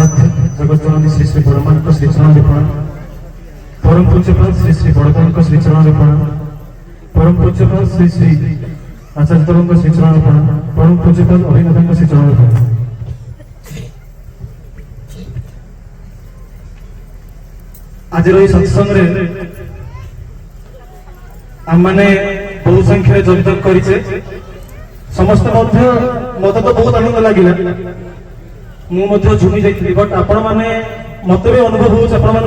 आराध्य जगतजननी श्री श्री बड़मान श्रीचरण प्रणाम। परम पूज्यपाल श्री श्री बड़मान श्रीचरण प्रणाम। परम पूज्यपाल श्री श्री आचार्य श्रीचरण प्रणाम। परम पूज्यपाल अभिनेता श्रीचरण प्रणाम। आज सत्संग आम मैंने बहु संख्या जोगदान करें समस्त मत तो बहुत आनंद लगे मुझे झुमी जाइए बट आपण मैंने मत भी अनुभव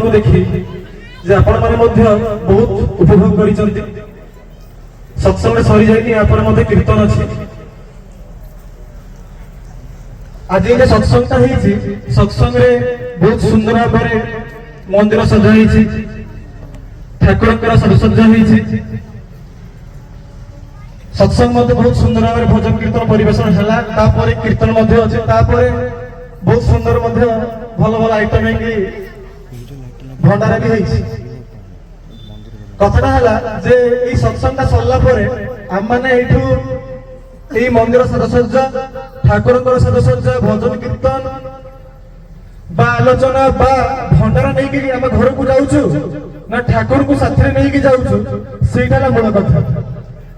हो देखी जे आपण मैंने बहुत उपभोग कर सत्संग सरी जाए कीर्तन अच्छी आज ये सत्संग सत्संग बहुत सुंदर भाव मंदिर सजा ठाकुर साजसज्जा सत्संग बहुत सुंदर भाव भजन कीर्तन परिवेशन है कीर्तन अच्छे बहुत सुंदर भल भल आइटम भंडारा भी कथाटा है जे सत्संग सरला आम मैंने ये मंदिर साजसज्जा ठाकुर साजसज्जा भजन कीर्तन बा आलोचना बा भंडारा नहीं आम घर को जाऊँ ना ठाकुर को साथी नहीं जाऊँ से मूल कथा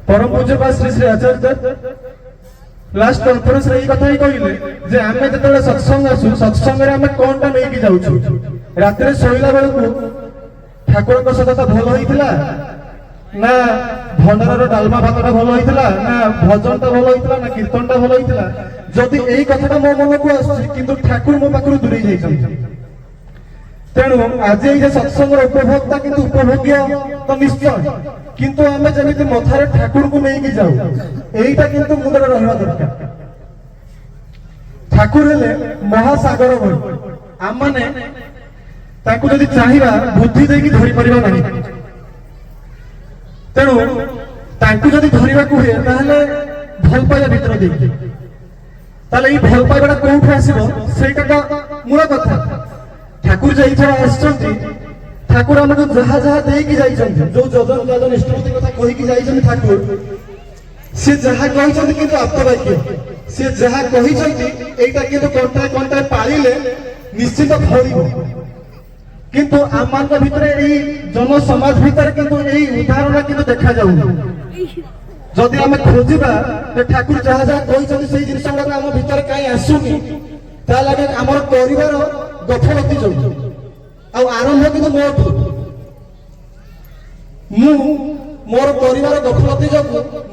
परम पूज्यपाल श्री श्री आचार्य लास्ट कॉन्फ्रेंस रे कथा ही कहले जे आमे जतले सत्संग आसु सत्संग रे आमे कोनटा नेकी जाउछु रात रे सोइला बेल को ठाकुर को सदा भल होइतिला ना भंडार डालमा भातटा भल होइतिला ना भजनटा भल होइतिला ना कीर्तनटा भल होइतिला जदि एई कथाटा मो मन को आसु किंतु ठाकुर मो पाखरु दूरे जाइछन तेणु आज ये सत्संग उपभोक्ता किंतु उपभोग्य तो निश्चय किंतु आमे जमिति मथारे ठाकुर को नहीं जाऊ एटा किंतु मुंडरे रहवा दरकार ठाकुर हेले महासागर भଳି आम माने ताकू जदि चाहिबा बुद्धि देकी धरि परिबा नाही तेणु ताकू जदि धरिबा को हुए ताहले भल पाइबा भितर देकी ताले ई भल पाइबाटा कोउठ आसीबो सेटा मूल कथा ठाकुर जाइछन ठाकुर हमको जहा जहा देकी जाइछन जो जजन जजन इष्टपति कथा कहि जाइछन ठाकुर से जहा कहिछन किंतु आप्तवाक्य से जहा कहिछन एटा किंतु कोनटा कोनटा पालिले निश्चित फलिबो किंतु आमान भितर एई जन समाज भितर किंतु एई उदाहरण किंतु देखा जाउ जदि हम खोजिबा ठाकुर जहा जहा कहिछन सेई जिनिस गुडा हम भितर काई आसुनी ता लागे हमर परिवार गफलती जाऊ आरंभ किंतु मोर परिवार गफलती जो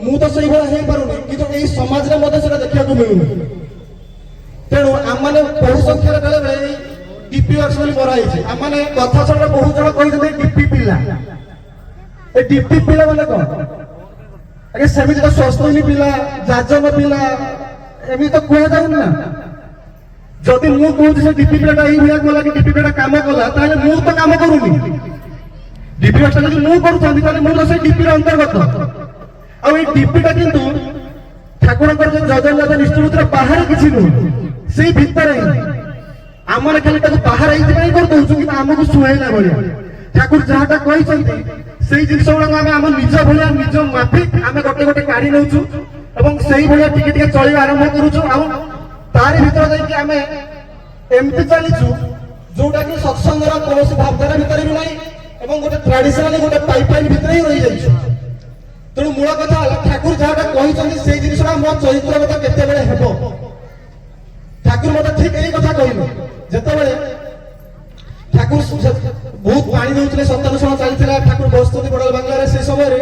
मु तो से भाई पारुनी कि समाज में देखा मिलूनी तेणु आम मैंने बहु संख्यार बेले बेले डीपी वर्ष मराई आम मैंने कथा छड़ा बहुत जन कहते डीपी पिला डीपी पिला मैंने कौन अरे सेमती तो स्वस्ति पिला जाजन पिला एमती तो कह जाऊन ना जदि मु कहूँ से डीपी पिलाटा ये गला कि डीपी पिलाटा काम कला ताले मु तो काम करूनी डीपी वर्षा जदि मु करूछंती ताले मु तो से डीपी रे अंतर्गत आ ए डीपीटा किंतु ठाकुरकर जो जजन जजन इष्टपुत्र बाहर किछि नु सेई भितर आमर खाली ताको बाहर एइति नहीं कर दउछु कि हमको सुहाइला भलिया ठाकुर जहाटा कहिसंती सेई जिनिस गुडा आमे हम निज भलिया निज माफिक आमे गोटे गोटे काढी नउछु एवं सेई भलिया टिके टिके चली आरंभ करूछु आ तारी भीतर जाइए आम एमती चलीचु जोटा कि सत्संग कौन भावधारा भितर भी ना गोटे ट्राडिशनाल गोटे पाइपलाइन भितर ही रही जाइए तेणु मूल कथा ठाकुर जहाँ कहते से जिन मो चरित्रगत केत ठाकुर मत ठीक यही कथा कहले जिते ठाकुर बहुत पानी दौले सत्तानुषण चलता ठाकुर बसुँच बड़ बांग्लार से समय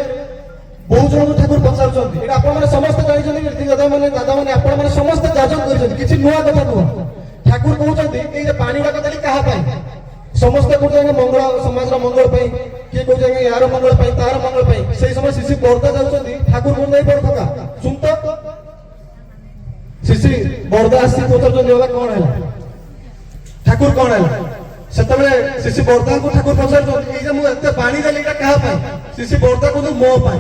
बहुत जन ठाकुर पचार आपने समस्त जानते दादा मैंने आपने समस्त जाजन कर नुआ कथा नुह ठाकुर कहते पानी गुड़ाक देली क्या समस्त कौन मंगल समाज मंगल किए कौन यार मंगल तार मंगल से समय शिशि बर्दा जाऊँगी ठाकुर कौन नहीं पड़ थका सुन तो शिशि बर्दा आसी पचार कौन है ठाकुर कौन है से शिशि बर्दा को ठाकुर पचार पानी देली क्या शिशि बर्दा को मो पाई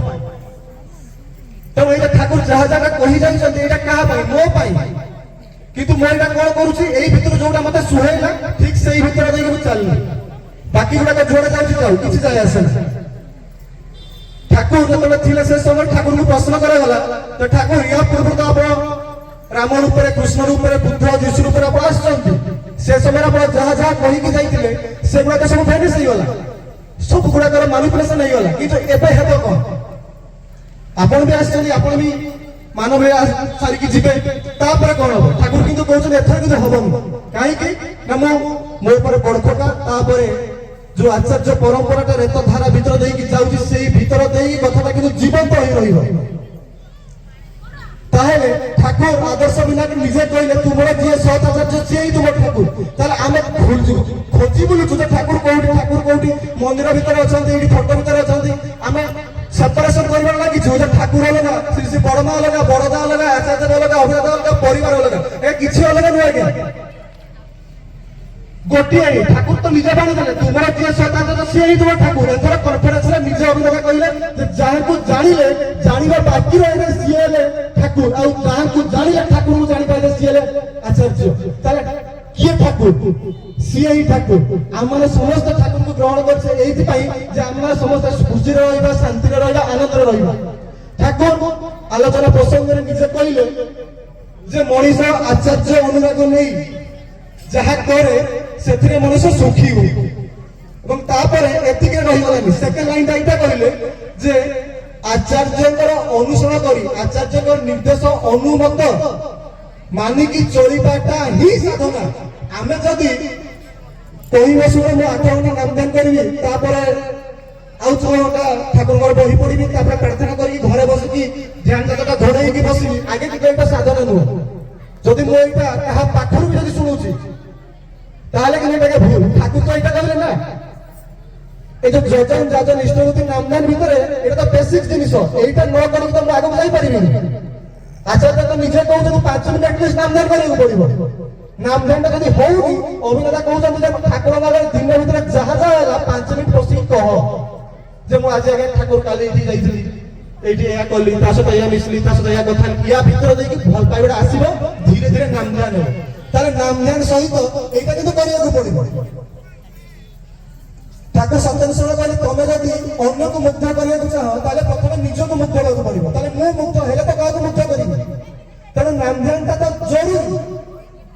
तो ये ठाकुर जहाँ जगह कही जाइए क्या मो पाई किंतु मैं कौन करुच्ची यही भितर जो मत सुहाइला ठीक से भितर चल बाकी गुड़ा जोड़े जाऊँ किसी जाए आसे ठाकुर जो से समय ठाकुर को प्रश्न करागला तो ठाकुर या पूर्व तो आप राम रूप कृष्ण रूप बुद्ध जीशु रूप आप से समय आप जहाँ जहाँ कहीकि जाइए से गुड़ाक सब फेनिश होगा सब गुड़ाकर मानिपुलेसन होगा कि एबे हेब कौन आपण भी आसछन आपण भी मानव सारिकी जीवे तापर कौन हम ठाकुर किंतु कहउछन एथर किंतु हबनी काहे ना मो ऊपर बड़खोटा तापर जो आचार्य परंपराटा रेत धारा भीतर देकी जाउची सेही भीतर देई कथाटा किंतु जीवंत होई रहिबो ताहेले ठाकुर आदर्श बिना निजे कहले तुमर जे सत आचार्य सेही तुम ठाकुर ताले आमे खोजी बुलुछु जे ठाकुर कोठी मंदिर भीतर अछंती एठी फोटो भीतर अछंती आमे सेपरेशन करबार लागि छु जे ठाकुर अलगा श्री श्री बड़मा अलगा बड़दा अलगा आचार्य अलगा अभिनेता अलगा परिवार अलगा ए किछि अलगा नुहे के गोटिए ठाकुर तो निजे बाणी देले तुमर जे सत आचार्य सेही तुम ठाकुर एथर कॉन्फिडेंस रे निजे अभिनेता कहले जे जाहे को जानिले जानिबा बाकी रहिले सिएले ठाकुर आ जाहे को जानिले ठाकुर को जानि पाइले सिएले आचार्य ताले किए ठाकुर सीए ही ठाकुर आमने समस्त ठाकुर को ग्रहण करछे एथि पई जे आमने समस्त खुशी रहिबा शांति रहिबा आनंद रहिबा ठाकुर आलोचना प्रसंग रे निजे कहले जे मनीष आचार्य अनुराग नै जहा करे सेथिरे मनीष सुखी हो एवं तापरे एतिके रहि गलानी सेकंड लाइन एटा कहले जे आचार्यकर अनुसरण करी आचार्यकर निर्देश अनुमत मानिकी चलिबाटा ही साधना आमे जदी कोई बसुरे मो 8 घंटा नामदान करबी तापरे आउ 6 घंटा ठाकुरकर बही पढ़ी तापरे प्रार्थना करी घरे बसिकी ध्यान जतटा धड़ेई की बसिबी आगे कि एटा साधना नु जदी मो एटा कहा पाखरु भी जदी सुनुची ताले कि एटा भूल ठाकुर तो एटा कहले ना ए जो जजन जाजन इष्टवती नामदान भितरे एटा तो बेसिक जिनिस एटा न करी तो आगो जाई परिबी आचार्य तो निजे कहते 5 मिनिट एटलिस्ट नामदान करने पड़ो नामदान जब होनी अभिनेता कहते ठाकुर दिन भर जहाँ जहाँ 5 मिनिट बस कह जे मुझे आज आगे ठाकुर काली ये कली सहित या मिसली सहित या कथा या भर देखिए भल पाइबा आसो धीरे धीरे नामदान हो नामदान सहित यहाँ कितु करने पड़ो ठाकुर सत्यनारायण कहले तुम जदि अन्य को मुग्ध करने चाह प्रथम निजक मुग्ध होगा पड़ो मुझे मुग्ध हेले तो क्या मुग्ध करी तेणु नामध्यान तो जरूरी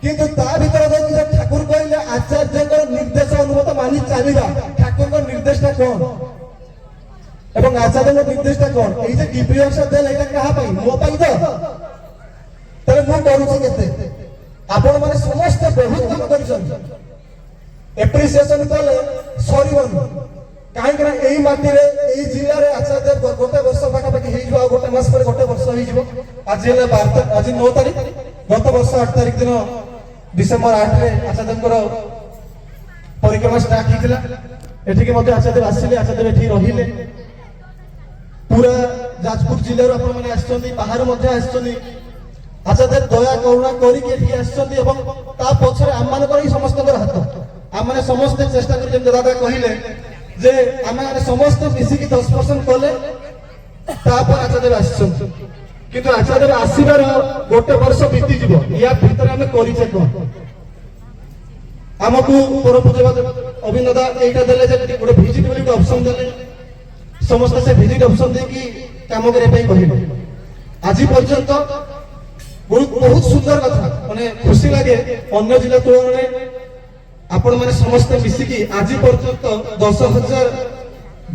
किंतु ता भीतर जो ठाकुर कहले आचार्य निर्देश अनुमत मानि चलवा ठाकुर निर्देशटा कौन एवं आचार्य निर्देशटा कौन ये डिप्रियस देल ये क्या मो तो मुझे करुचे आपण मैंने समस्त बहुत काम कर एप्रिसिएशन कले सरीबन कहीं यही माटी में जिले में आचार्य गोटे वर्ष पाखापाखि हो गोटे मस पर गोटे वर्ष हो आज आज 9 तारीख गत वर्ष 8 तारीख दिन डिसेम्बर 8 रे आचार्य परिक्रमा स्टार्ट होता एठिक आचार्य आसिले आचार्य एठी रहिले पूरा जाजपुर जिले मैंने बाहर आचार्य दया करुणा करके पछरे आम मान समस्त हाथ आम मैंने समस्ते चेष्टा कर दादा कहले जे आमे समस्त मिसिकी 10% कले आचार्य आसछन किंतु आचार्य आसीबार गोटे वर्ष बीती जीव या भीतर आमे करिछे कोन आमको परम पूज्य अभिनेता एटा देले जे गोटे विजिट बोली ऑप्शन देले समस्त से विजिट ऑप्शन दे कि काम करे पई कहिबो आज पर्यंत बहुत सुंदर कथा माने खुशी लागे अन्य जिला तुलना में आपण माने समस्त मिसिकी आज पर्यंत 10,000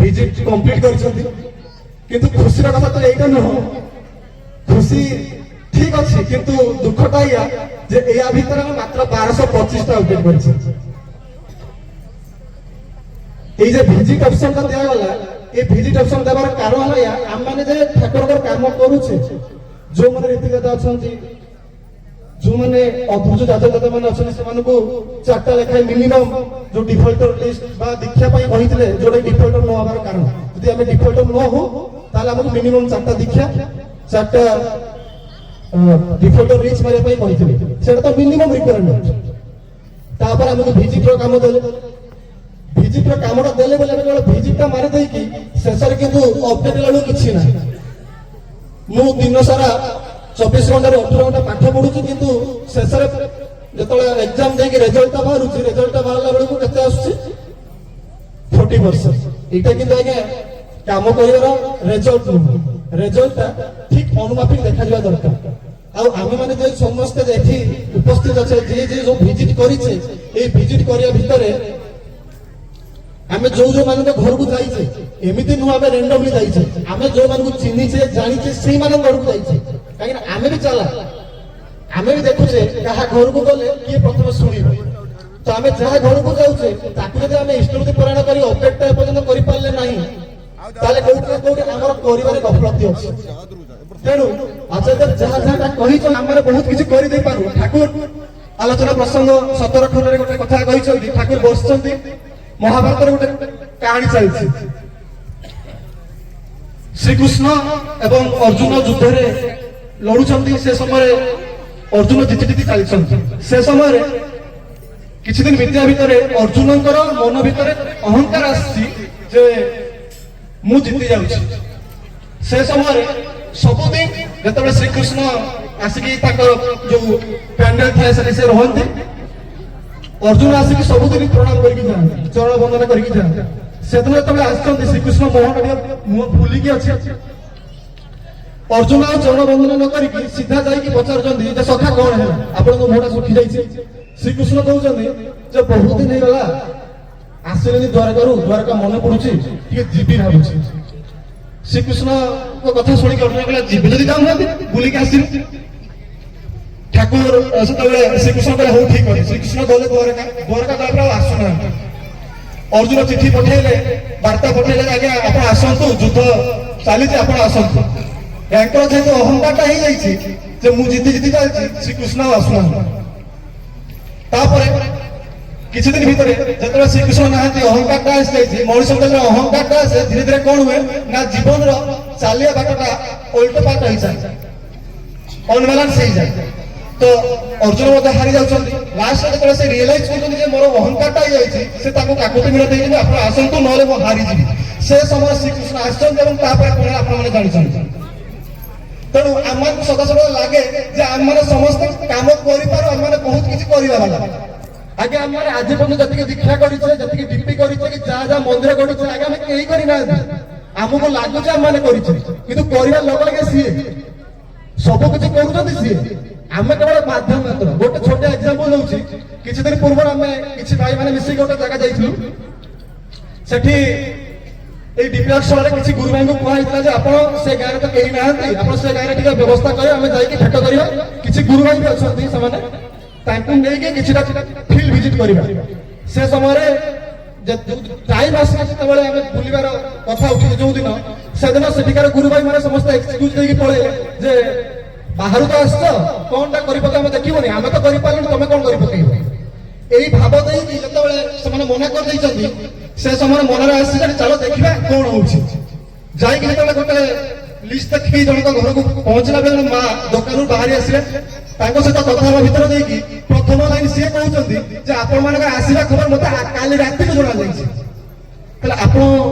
विजिट कंप्लीट करछथि किंतु खुशी कथा तो एटा न खुशी ठीक अछि किंतु दुखटा या जे एया भीतर हम मात्र 1225 टा अपडेट करछि ए जे विजिट ऑप्शन का दिया गला ए विजिट ऑप्शन देबार कारण हला या हम माने जे ठाकुरकर काम करूछे जो माने रीतिगत अछंती जो माने अद्भुत जातक माने अछन से मानको 4टा लेखाय मिनिमम जो डिफॉल्टर लिस्ट बा दीक्षा पई कहितले जोडे डिफॉल्टर न होबार कारण यदि हमें डिफॉल्टर न हो ताले हमको मिनिमम 4टा दीक्षा 4टा डिफॉल्टर रीच मारे पई कहितले सेटा तो मिनिमम रिक्वायरमेंट तापर हमको विजिट रो काम देले विजिट रो कामटा देले बोले केवल विजिटटा मारि देई कि शेषर किंतु अपडेट लालु किछि ना मु दिन सारा 24 घंटा 18 घंटा पाठ पढ़ुची किंतु शेष जो एग्जाम देकी रिजल्ट बाहर रिजल्ट बाहर बेलू के 40% यहाँ किंतु आज्ञा काम कर रिजल्ट नुह रिजल्ट ठीक अनुमाफिक देखा दरकार ଆଉ ଆମେମାନେ ଯେ ସମସ୍ତେ ଏଠି ଉପସ୍ଥିତ ଅଛେ ଯିଏ ଯିଏ ଯୋଉ ଭିଜିଟ୍ କରିଛେ ଏଇ ଭିଜିଟ୍ କରିବା ଭିତରେ ଆମେ ଯୋଉମାନଙ୍କ ଘରକୁ ଯାଇଛେ ଏମିତି ନୁହଁ ଆମେ ରେଣ୍ଡମଲି ଯାଇଛେ ଆମେ ଯୋଉମାନଙ୍କୁ ଚିହ୍ନିଛେ ଜାଣିଛେ ସେଇମାନଙ୍କ ଘରକୁ ଯାଇଛେ କାହିଁକିନା ଆମେ ବି ଚାଲା ଆମେ ବି ଦେଖୁଛେ କାହା ଘରକୁ ଗଲେ କିଏ ପ୍ରଥମେ ଶୁଣିବ ତ ଆମେ ଯାହା ଘରକୁ ଯାଉଛେ ତାକୁ ଯଦି ଆମେ ଇଷ୍ଟବୃତ୍ତି ପରାୟଣ କରି ଅପେକ୍ଷା ଏପର୍ଯ୍ୟନ୍ତ କରିପାରିଲେ ନାହିଁ ତାହେଲେ କୋଉଠି ନା କୋଉଠି ଆମର କରିବାରେ ଗଫଲତି ଅଛି ତେଣୁ ଆଚାର୍ଯ୍ୟ ଯାହା ଯାହା କହିଛ ଆମେ ବହୁତ କିଛି କରିଦେଇପାରୁ ଠାକୁର ଆଲୋଚନା ପ୍ରସଙ୍ଗ 17 ଖଣ୍ଡରେ ଗୋଟେ କଥା କହିଛନ୍ତି ଠାକୁର ବସିଛନ୍ତି ମହାଭାରତର ଗୋଟେ କାହାଣୀ ଚାଲିଛି ଶ୍ରୀକୃଷ୍ଣ ଏବଂ ଅର୍ଜୁନ ଯୁଦ୍ଧରେ ଲଢୁଛନ୍ତି ସେ ସମୟରେ ଅର୍ଜୁନ ଜିତି ଜିତି ଚାଲିଛନ୍ତି ସେ ସମୟରେ କିଛି ଦିନ ବିତିବା ଭିତରେ ଅର୍ଜୁନଙ୍କର ମନ ଭିତରେ ଅହଙ୍କାର ଆସିଛି ଯେ ମୁଁ ଜିତି ଯାଉଛି ସେ ସମୟରେ ସବୁଦିନ ଯେତେବେଳେ ଶ୍ରୀକୃଷ୍ଣ ଆସିକି ତାଙ୍କର ଯୋଉ ପ୍ୟାଣ୍ଡେଲ ଥାଏ ସେଠି ସେ ରହନ୍ତି ଅର୍ଜୁନ ଆସିକି ସବୁଦିନ ପ୍ରଣାମ କରିକି ଯାଆନ୍ତି ଚରଣ ବନ୍ଦନା କରିକି ଯାଆନ୍ତି ସେଦିନ ଯେତେବେଳେ ଆସିଛନ୍ତି ଶ୍ରୀକୃଷ୍ଣ ମୁହଁ ଫୁଲିକି ଅଛି ଅର୍ଜୁନ ଆଉ ଚରଣ ବନ୍ଦନା ନ କରିକି ସିଧା ଯାଇକି ପଚାରୁଛନ୍ତି ଯେ ସଖା କଣ ହେଲା ଆପଣଙ୍କ ମୁହଁଟା ଶୁଖି ଯାଇଛି ଶ୍ରୀକୃଷ୍ଣ କହୁଛନ୍ତି ଯେ ବହୁତ ଦିନ ହେଇଗଲା ଆସିଲେନି ଦ୍ୱାରକା ମନେ ପଡୁଛି ଟିକେ ଯିବି ଭାବୁଛି ଶ୍ରୀକୃଷ୍ଣଙ୍କ କଥା ଶୁଣିକି ଅର୍ଜୁନ କହିଲା ଯିବି ଯଦି ଯାଉନାହାନ୍ତି ବୁଲିକି ଆସିବି ଠାକୁର ସେତେବେଳେ ଶ୍ରୀକୃଷ୍ଣ କହିଲେ ହଉ ଠିକ ଅଛି ଶ୍ରୀକୃଷ୍ଣ ଗଲେ ଦ୍ୱାରକା ଗଲା ପରେ ଆଉ ଆସୁନାହାନ୍ତି ଅର୍ଜୁନ ଚିଠି ପଠେଇଲେ ବାର୍ତ୍ତା ପଠେଇଲେ ଆଜ୍ଞା ଆପଣ ଆସନ୍ତୁ ଯୁଦ୍ଧ ଚାଲିଛି ଆପଣ ଆସନ୍ତୁ ୟାଙ୍କର ଯେହେତୁ ଅହଙ୍କାରଟା ହେଇଯାଇଛି ଯେ ମୁଁ ଜିତି ଜିତି ଚାଲିଛି ଶ୍ରୀକୃଷ୍ଣ ଆଉ ଆସୁନାହାନ୍ତି ତାପରେ କିଛି ଦିନ ଭିତରେ ଯେତେବେଳେ ଶ୍ରୀକୃଷ୍ଣ ନାହାନ୍ତି ଅହଙ୍କାରଟା ଆସିଯାଇଛି ମଣିଷ ଯେତେବେଳେ ଅହଙ୍କାରଟା ଆସେ ଧୀରେ ଧୀରେ କଣ ହୁଏ ନା ଜୀବନର ଚାଲିବା ବାଟଟା ଓଲଟ ପାଲଟ ହେଇଯାଏ ଅନବାଲାନ୍ସ ହେଇଯାଏ ତ ଅର୍ଜୁନ ମଧ୍ୟ ହାରି ଯାଉଛନ୍ତି ଲାଷ୍ଟରେ ଯେତେବେଳେ ସେ ରିଏଲାଇଜ କରୁଛନ୍ତି ଯେ ମୋର ଅହଙ୍କାରଟା ହେଇଯାଇଛି ସେ ତାଙ୍କୁ କାକୁତି ମିଳ ଦେଇଛନ୍ତି ଆପଣ ଆସନ୍ତୁ ନହେଲେ ମୁଁ ହାରିଯିବି ସେ ସମୟରେ ଶ୍ରୀକୃଷ୍ଣ ଆସିଛନ୍ତି ଏବଂ ତାପରେ କଣ ଆପଣମାନେ ଜାଣିଛନ୍ତି ତେଣୁ ଆମମାନଙ୍କୁ ସଦାସର୍ବଦା ଲାଗେ ଯେ ଆମମାନେ ସମସ୍ତେ କାମ କରିପାରୁ ଆମମାନେ ବହୁତ କିଛି କରିବା ବାଲା ଆଜ୍ଞା ଆମମାନେ ଆଜି ପର୍ଯ୍ୟନ୍ତ ଯେତିକି ଦୀକ୍ଷା କରିଛେ ଯେତିକି ଡିପି କରିଛେ କି ଯାହା ଯାହା ମନ୍ଦିର କରିଛେ ଆଜ୍ଞା ଆମେ କେହି କରିନାହାନ୍ତି ଆମକୁ ଲାଗୁଛି ଆମମାନେ କରିଛେ କିନ୍ତୁ କରିବା ଲୋକ ଆଜ୍ଞା ସିଏ ସବୁ କିଛି କରୁଛନ୍ତି ସିଏ ଆମେ କେବଳ ମାଧ୍ୟମ ମାତ୍ର ଗୋଟେ ଛୋଟ ଏକ୍ସାମ୍ପଲ ଦଉଛି କିଛି ଦିନ ପୂର୍ବରୁ ଆମେ କିଛି ଭାଇମାନେ ମିଶିକି ଗୋଟେ ଜାଗା ଯାଇଥିଲୁ ସେଠି এই ডিপিআর সভারে কিছু গুরু ভাইଙ୍କୁ କୁହାଯାଇଥିଲା ଯେ ଆପଣ ସେ ଗାଁରେ ତ କେହି ନାହାନ୍ତି ଆପଣ ସେ ଗାଁରେ ଟିକେ ବ୍ୟବସ୍ଥା କରିବେ ଆମେ ଯାଇକି ଭେଟ କରିବା କିଛି ଗୁରୁ ଭାଇ ବି ଅଛନ୍ତି ସେମାନେ ତାଙ୍କୁ ନେଇକି କିଛିଟା ଫିଲ୍ଡ ଭିଜିଟ୍ କରିବା ସେ ସମୟରେ ଟାଇମ୍ ଆସିଲା ଯେତେବେଳେ ଆମେ ବୁଲିବାର କଥା ଉଠିଛି ଯୋଉଦିନ ସେଦିନ ସେଠିକାର ଗୁରୁ ଭାଇ ମାନେ ସମସ୍ତେ ଏକ୍ସକ୍ୟୁଜ ଦେଇକି ପଳେଇଲେ ଯେ ବାହାରୁ ତ ଆସିଛ କଣଟା କରିପକେଇ ଆମେ ଦେଖିବନି ଆମେ ତ କରିପାରିଲୁନି ତମେ କଣ କରିପକେଇବ ଏଇ ଭାବ ଦେଇକି ଯେତେବେଳେ ସେମାନେ ମନା କରିଦେଇଛନ୍ତି ସେ ସମୟରେ ମନରେ ଆସିଛି ଚାଲ ଦେଖିବା କଣ ହଉଛି ଯାଇକି ଯେତେବେଳେ ଗୋଟେ ଲିଷ୍ଟ ଦେଖିକି ଜଣଙ୍କ ଘରକୁ ପହଞ୍ଚିଲା ବେଳେ ମା ଦୋକାନରୁ ବାହାରି ଆସିଲେ ତାଙ୍କ ସହିତ କଥା ହେବା ଭିତରେ ଦେଇକି ପ୍ରଥମ ଲାଇନ ସିଏ କହୁଛନ୍ତି ଯେ ଆପଣମାନଙ୍କର ଆସିବା ଖବର ମତେ କାଲି ରାତିକୁ ଜଣାଯାଇଛି ତାହେଲେ ଆପଣ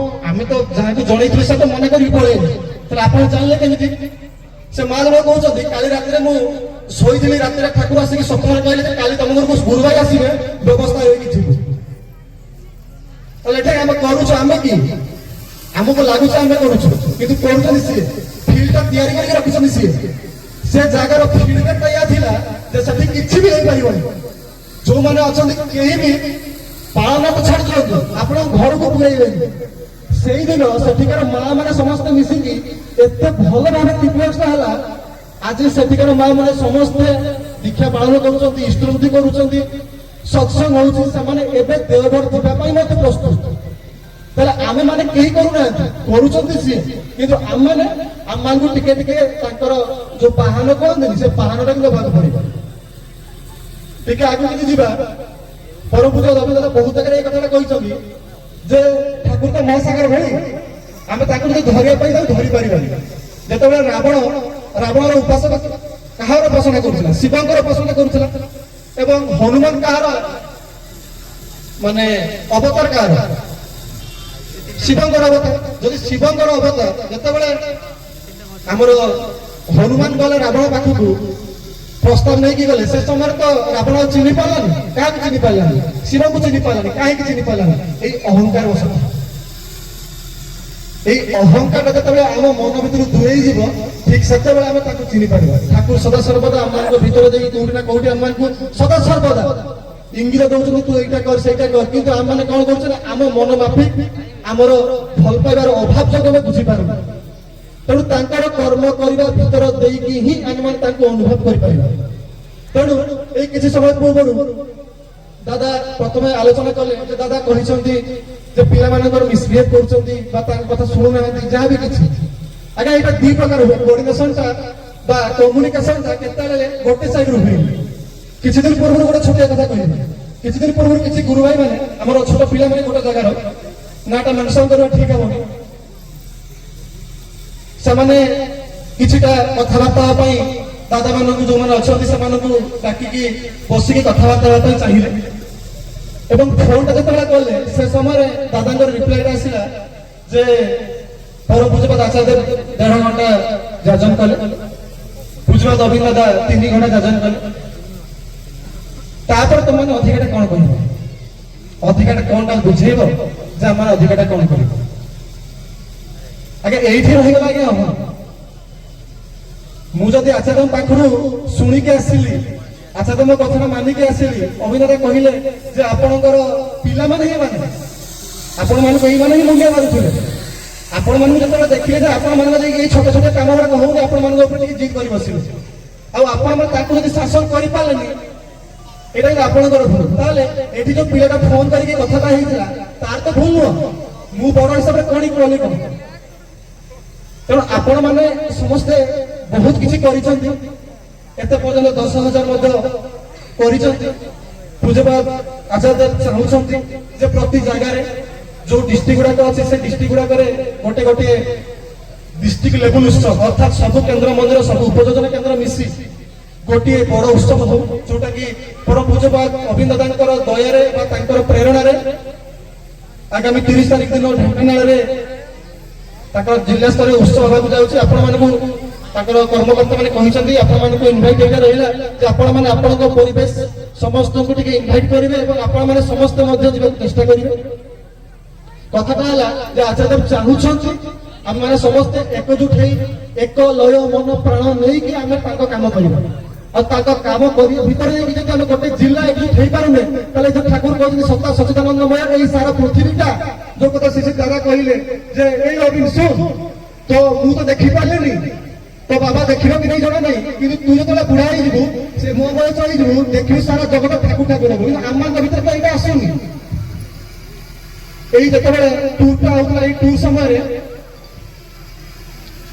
ଆମେ ତ ଯାହାକୁ ଜଣେଇଥିଲୁ ସେ ତ ମନେ କରିକି ପଳେଇଲେ ତାହେଲେ ଆପଣ ଜାଣିଲେ କେମିତି ସେ ମା ଜଣକ କହୁଛନ୍ତି କାଲି ରାତିରେ ମୁଁ ଶୋଇଥିଲି ରାତିରେ ଠାକୁର ଆସିକି ସ୍ୱପ୍ନରେ କହିଲେ ଯେ କାଲି ତମ ଘରକୁ ଗୁରୁ ଭାଇ ଆସିବେ ବ୍ୟବସ୍ଥା ହେଇକି ଥିବ ତାହେଲେ ଏଠି ଆମେ କରୁଛୁ ଆମେ କି ଆମକୁ ଲାଗୁଛି ଆମେ କରୁଛୁ କିନ୍ତୁ କରୁଛନ୍ତି ସିଏ ଫିଲ୍ଡଟା ତିଆରି କରିକି ରଖିଛନ୍ତି ସିଏ ସେ ଜାଗାର ଫିଡବ୍ୟାକଟା ଏଇଆ ଥିଲା ଯେ ସେଠି କିଛି ବି ହେଇପାରିବନି ଯୋଉମାନେ ଅଛନ୍ତି କେହି ବି ପାଳନକୁ ଛାଡି ଦିଅନ୍ତୁ ଆପଣଙ୍କ ଘରକୁ ପୁରେଇବେନି ସେଇଦିନ ସେଠିକାର ମା ମାନେ ସମସ୍ତେ ମିଶିକି ଏତେ ଭଲ ଭାବେ ଟ୍ରିଟମେଣ୍ଟଟା ହେଲା ଆଜି ସେଠିକାର ମା ମାନେ ସମସ୍ତେ ଦୀକ୍ଷା ପାଳନ କରୁଛନ୍ତି ଇଷ୍ଟବୃତ୍ତି କରୁଛନ୍ତି ସତ୍ସଙ୍ଗ ହଉଛି ସେମାନେ ଏବେ ଦେଓଘର ଯିବା ପାଇଁ ମଧ୍ୟ ପ୍ରସ୍ତୁତ ତାହେଲେ ଆମେ ମାନେ କେହି କରୁନାହାନ୍ତି କରୁଛନ୍ତି ସିଏ କିନ୍ତୁ ଆମମାନଙ୍କୁ ଟିକେ ଟିକେ ତାଙ୍କର ଯୋଉ ବାହାନ କହନ୍ତିନି ସେ ବାହାନଟାକୁ ଦେବାକୁ ପଡିବ ଟିକେ ଆଗକୁ ଯଦି ଯିବା ପରମ ପୂଜ୍ୟ ରବିଦାସ ବହୁତ ଜାଗାରେ ଏଇ କଥାଟା କହିଛନ୍ତି ଯେ ଠାକୁର ତ ମହାସାଗର ଭଳି ଆମେ ତାକୁ ଯଦି ଧରିବା ପାଇଁ ତାକୁ ଧରି ପାରିବାନି ଯେତେବେଳେ ରାବଣର ଉପାସକ କାହାର ଉପାସନା କରୁଥିଲା ଶିବଙ୍କର ଉପାସନା କରୁଥିଲା ଏବଂ ହନୁମାନ କାହାର ମାନେ ଅବତାର କାହାର ଶିବଙ୍କର ଅବତାର ଯଦି ଶିବଙ୍କର ଅବତାର ଯେତେବେଳେ ଆମର ହନୁମାନ ଗଲେ ରାବଣ ପାଖକୁ ପ୍ରସ୍ତାବ ନେଇକି ଗଲେ ସେ ସମୟରେ ତ ରାବଣ ଚିହ୍ନି ପାରିଲାନି କାହାକୁ ଚିହ୍ନି ପାରିଲାନି ଶିବଙ୍କୁ ଚିହ୍ନି ପାରିଲାନି କାହିଁକି ଚିହ୍ନି ପାରିଲାନି ଏଇ ଅହଙ୍କାର ବଶତଃ এই ଅହଙ୍କାର ଯେତେବେଳେ ଆମ ମନ ଭିତରୁ ଦୂରେଇ ଯିବ ଠିକ ସେତେବେଳେ ଆମେ ତାକୁ ଚିହ୍ନି ପାରିବା। ଠାକୁର ସଦା ସର୍ବଦା ଆମମାନଙ୍କ ଭିତରେ ଦେଇକି କୋଉଠି ନା କୋଉଠି ଆମମାନଙ୍କୁ ସଦା ସର୍ବଦା ଇଙ୍ଗିତ ଦଉଛନ୍ତି ତୁ ଏଇଟା କର ସେଇଟା କର, କିନ୍ତୁ ଆମମାନେ କଣ କରୁଛନ୍ତି ଆମ ମନ ମାଫିକ ଆମର ଭଲ ପାଇବାର ଅଭାବ ଯୋଗୁଁ ଆମେ ବୁଝିପାରୁନା। ତେଣୁ ତାଙ୍କର କର୍ମ କରିବା ଭିତର ଦେଇକି ହିଁ ଆମେମାନେ ତାଙ୍କୁ ଅନୁଭବ କରିପାରିବା। ତେଣୁ ଏଇ କିଛି ସମୟ ପୂର୍ବରୁ ଦାଦା ପ୍ରଥମେ ଆଲୋଚନା କଲେ ଯେ ଦାଦା କହିଛନ୍ତି ଯେ ପିଲାମାନଙ୍କର ମିସବିହେଭ କରୁଛନ୍ତି ବା ତାଙ୍କ କଥା ଶୁଣୁନାହାନ୍ତି ଯାହା ବି କିଛି। ଆଜ୍ଞା ଏଇଟା ଦି ପ୍ରକାର ହୁଏ, କୋଅର୍ଡିନେସନଟା ବା କମ୍ୟୁନିକେସନଟା କେତେବେଳେ ଗୋଟେ ସାଇଡରୁ ହୁଏ। କିଛି ଦିନ ପୂର୍ବରୁ ଗୋଟେ ଛୋଟିଆ କଥା କହିବି, କିଛି ଦିନ ପୂର୍ବରୁ କିଛି ଗୁରୁ ଭାଇ ମାନେ ଆମର ଛୋଟ ପିଲାମାନେ ଗୋଟେ ଜାଗାର ନାଟା ମେନସନ କରିବା ଠିକ ହବନି, ସେମାନେ କିଛିଟା କଥାବାର୍ତ୍ତା ପାଇଁ ଦାଦା ମାନଙ୍କୁ ଯୋଉମାନେ ଅଛନ୍ତି ସେମାନଙ୍କୁ ଡାକିକି ବସିକି କଥାବାର୍ତ୍ତା ହେବା ପାଇଁ ଚାହିଁଲେ ଏବଂ ଫୋନଟା ଯେତେବେଳେ କଲେ ସେ ସମୟରେ ଦାଦାଙ୍କର ରିପ୍ଲାଇଟା ଆସିଲା ଯେ ପରମ ପୂଜ୍ୟପାଦ ଆଚାର୍ଯ୍ୟ 1.5 ଘଣ୍ଟା ଯାଜନ କଲେ, ପୂଜ୍ୟପାଦ ଅଭିନ ଦାଦା 3 ଘଣ୍ଟା ଯାଜନ କଲେ, ତାପରେ ତମମାନେ ଅଧିକାଟା କଣ କହିବ? ଅଧିକାଟା କଣଟା ବୁଝେଇବ ଯେ ଆମର ଅଧିକାଟା କଣ କରିବ? ଆଜ୍ଞା ଏଇଠି ରହିଗଲା ଆଜ୍ଞା ହବ। ମୁଁ ଯଦି ଆଚାର୍ଯ୍ୟଙ୍କ ପାଖରୁ ଶୁଣିକି ଆସିଲି, ଆଚାର୍ଯ୍ୟ ମୋ କଥାଟା ମାନିକି ଆସିଲି, ଅଭିନେତା କହିଲେ ଯେ ଆପଣଙ୍କର ପିଲାମାନେ ହିଁ ମାନେ ଆପଣମାନଙ୍କୁ ଏଇମାନେ ହିଁ ମୁଣ୍ଡିଆ ମାରୁଥିଲେ, ଆପଣମାନଙ୍କୁ ଯେତେବେଳେ ଦେଖିଲେ ଯେ ଆପଣମାନଙ୍କ ଯାଇକି ଏଇ ଛୋଟ ଛୋଟ କାମ ଗୁଡାକ ହଉନି ଆପଣମାନଙ୍କ ଉପରେ ଟିକେ ଜିଦ୍ କରି ବସିଲେ, ଆଉ ଆପଣମାନେ ତାକୁ ଯଦି ଶାସନ କରିପାରିଲେନି ଏଇଟା ହିଁ ଆପଣଙ୍କର ଭୁଲ। ତାହେଲେ ଏଠି ଯୋଉ ପିଲାଟା ଫୋନ କରିକି କଥାଟା ହେଇଥିଲା ତାର ତ ଭୁଲ ନୁହଁ, ମୁଁ ବଡ ହିସାବରେ କଣ କଲି କଣ? ତେଣୁ ଆପଣ ମାନେ ସମସ୍ତେ ବହୁତ କିଛି କରିଛନ୍ତି, ଏତେ ପର୍ଯ୍ୟନ୍ତ 10,000 ମଧ୍ୟ କରିଛନ୍ତି। ପୂଜ୍ୟପାଦ ଆଚାର୍ଯ୍ୟ ଚାହୁଁଛନ୍ତି ଯେ ପ୍ରତି ଜାଗାରେ ଯୋଉ ଡିଷ୍ଟ୍ରିକ୍ଟ ଗୁଡାକ ଅଛି ସେ ଡିଷ୍ଟ୍ରିକ୍ଟ ଗୁଡାକରେ ଗୋଟେ ଗୋଟିଏ ଡିଷ୍ଟ୍ରିକ୍ଟ ଲେଭେଲ ଉତ୍ସବ ଅର୍ଥାତ୍ ସବୁ କେନ୍ଦ୍ର ମନ୍ଦିର ସବୁ ଉପଯୋଜନା କେନ୍ଦ୍ର ମିଶି ଗୋଟିଏ ବଡ ଉତ୍ସବ ହଉ, ଯୋଉଟା କି ପରମ ପୂଜ୍ୟପାଦ ଅଭିନ ଦାଦାଙ୍କର ଦୟାରେ ବା ତାଙ୍କର ପ୍ରେରଣାରେ ଆଗାମୀ 30 ତାରିଖ ଦିନ ଢେଙ୍କାନାଳରେ ତାଙ୍କର ଜିଲ୍ଲା ସ୍ତରୀୟ ଉତ୍ସବ ହେବାକୁ ଯାଉଛି। ଆପଣମାନଙ୍କୁ ତାଙ୍କର କର୍ମକର୍ତ୍ତା ମାନେ କହିଛନ୍ତି ଆପଣମାନଙ୍କୁ ଇନଭାଇଟ୍ ଏଇଟା ରହିଲା ଯେ ଆପଣମାନେ ଆପଣଙ୍କ ପରିବେଶ ସମସ୍ତଙ୍କୁ ଟିକେ ଇନଭାଇଟ୍ କରିବେ ଏବଂ ଆପଣମାନେ ସମସ୍ତେ ମଧ୍ୟ ଯିବାକୁ ଚେଷ୍ଟା କରିବେ। କଥାଟା ହେଲା ଯେ ଆଚାର୍ଯ୍ୟ ଚାହୁଁଛନ୍ତି ଆମେମାନେ ସମସ୍ତେ ଏକଜୁଟ ହେଇ ଏକ ଲୟ ମନ ପ୍ରାଣ ନେଇକି ଆମେ ତାଙ୍କ କାମ କରିବା, ଆଉ ତାଙ୍କ କାମ କରିବା ଭିତରେ ଯଦି ଆମେ ଗୋଟେ ଜିଲ୍ଲା ଏକଜୁଟ ହେଇପାରୁନେ ତାହେଲେ ଯୋଉ ଠାକୁର କହୁଛନ୍ତି ସତ୍ତା ସଚିଦାନନ୍ଦମୟ ଏଇ ସାରା ପୃଥିବୀଟା ଯୋଉ କଥା ଶିଶୁ ଦାଦା କହିଲେ ଯେ ଏଇ ଅଭିନ ଶୁଣ ତ ମୁଁ ତ ଦେଖିପାରିଲିନି ତ ବାବା ଦେଖିବ କି ନାହିଁ ଜଣା ନାହିଁ, କିନ୍ତୁ ତୁ ଯେତେବେଳେ ବୁଢା ହେଇଯିବୁ ସେ ମୋ ବୟସ ହେଇଯିବୁ ଦେଖିବୁ ସାରା ଜଗତ ଠାକୁର ଠାକୁର ହବ, କିନ୍ତୁ ଆମମାନଙ୍କ ଭିତରେ ତ ଏଇଟା ଆସୁନି। ଏଇ ଯେତେବେଳେ ଟୁରଟା ହଉଥିଲା ଏଇ ଟୁର ସମୟରେ